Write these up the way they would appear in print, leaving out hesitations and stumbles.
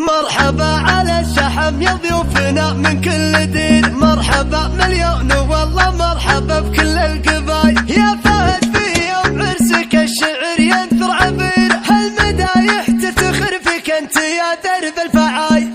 مرحبا على الشحم يا ضيوفنا من كل دين، مرحبا مليون والله مرحبا بكل القبايل. يا فهد في يوم عرسك الشعر ينثر عبير، هالمدايح تفتخر فيك انت يا درب الفعايل.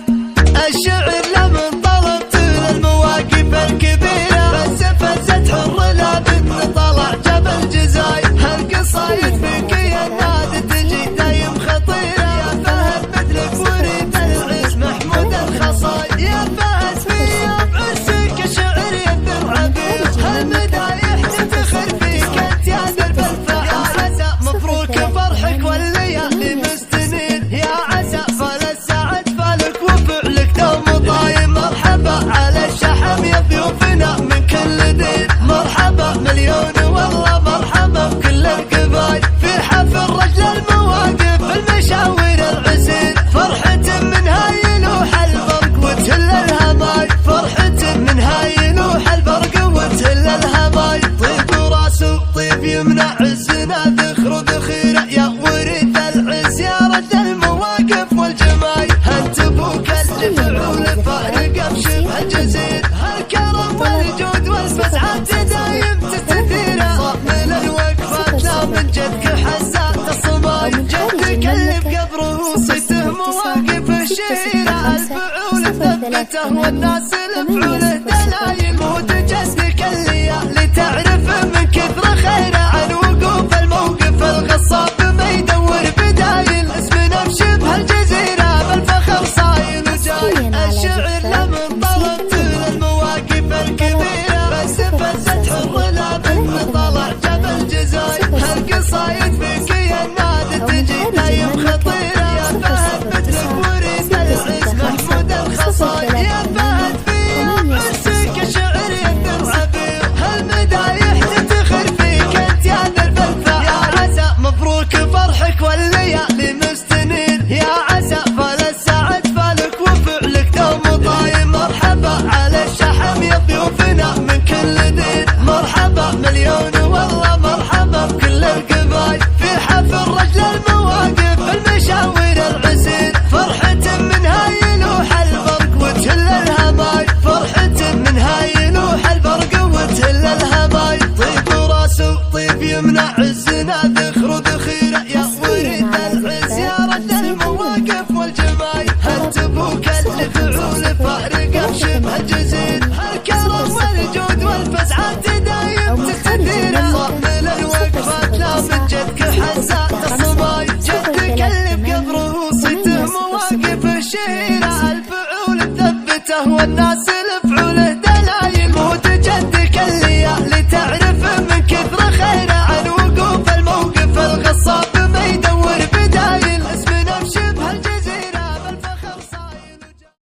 الشعر لمن طلبت للمواقف الكبيرة، فزت حر لابد طلع جبل جزاير. هالقصايد فيك يا نادي تجي دايم خطيرة، يا فهد مثلك وريد العز محمود الخصايد. يا فهد في يوم عرسك الشعر ينثر عبير، هالمدايح تفتخر فيك انت يا درب الفعايل. يا عسى مبروك فرحك والليالي مستنير، يا عسى فال السعد فالك وفعلك دوم طاير. مرحبا على الشحم يا ضيوفنا من كل دين، مرحبا مليون والله مرحبا بكل القبايل. في حفل رجل المواقف المشاوير العسير، فرحة منها يلوح البرق وتهل الهمايل، فرحة منها يلوح البرق وتهل الهمايل. طيب وراسه طيب يمنع عزنا ذخر ذخيره، يا وريث العز يا رجل المواقف والجمايل. انت ابوك اللي فعول فارق بشبه الجزير، هالكرم والجود والفتحات دايم تستثيره. صامل الوقفات لا من جدك حسات الصمايل، جدك اللي بقبره صيته مواقف الشيره. الفعول ثبته والناس لفعوله دلايل، مود جدك الليالي تعرف من كثر خيره. عن وقوف الموقف الغصاب ما يدور بدايل، اسمنا بشبه الجزيره بالفخر صايل وجاي. الشعر لمن طلبت للمواقف الكبيره، بس فزت حر لابد طلع جبل جزاير. هالقصايد فيك يا النادي تجي دايم خطيره، يا فهد مثلك وريد العز محمود الخصايد. يا فهد في يوم عرسك الشعر ينثر عبير، هالمدايح تفتخر فيك انت يا درب الفعايل. يا عسى مبروك فرحك والليالي مستنير، يا عسى فال السعد فالك وفعلك دوم طاير. مرحبا على الشحم يا ضيوفنا من كل دين، مرحبا مليون والله مرحبا بكل القبايل. في حفل رجل المواقف المشاوير العسير، فرحة منها يلوح البرق وتهل الهمايل، فرحة منها يلوح البرق وتهل الهمايل. طيب وراسه طيب يمنع عزنا ذخر ذخيره، يا وريث العز يا رجل المواقف والجمايل. انت ابوك اللي فعول فارق بشبه الجزير، هالكرم والجود والفزعات دايم تستثيره. صامل الوقفات لا من جدك حسات الصمايل، جدك اللي بقبره صيته مواقف الشيره. الفعول ثبته والناس لفعوله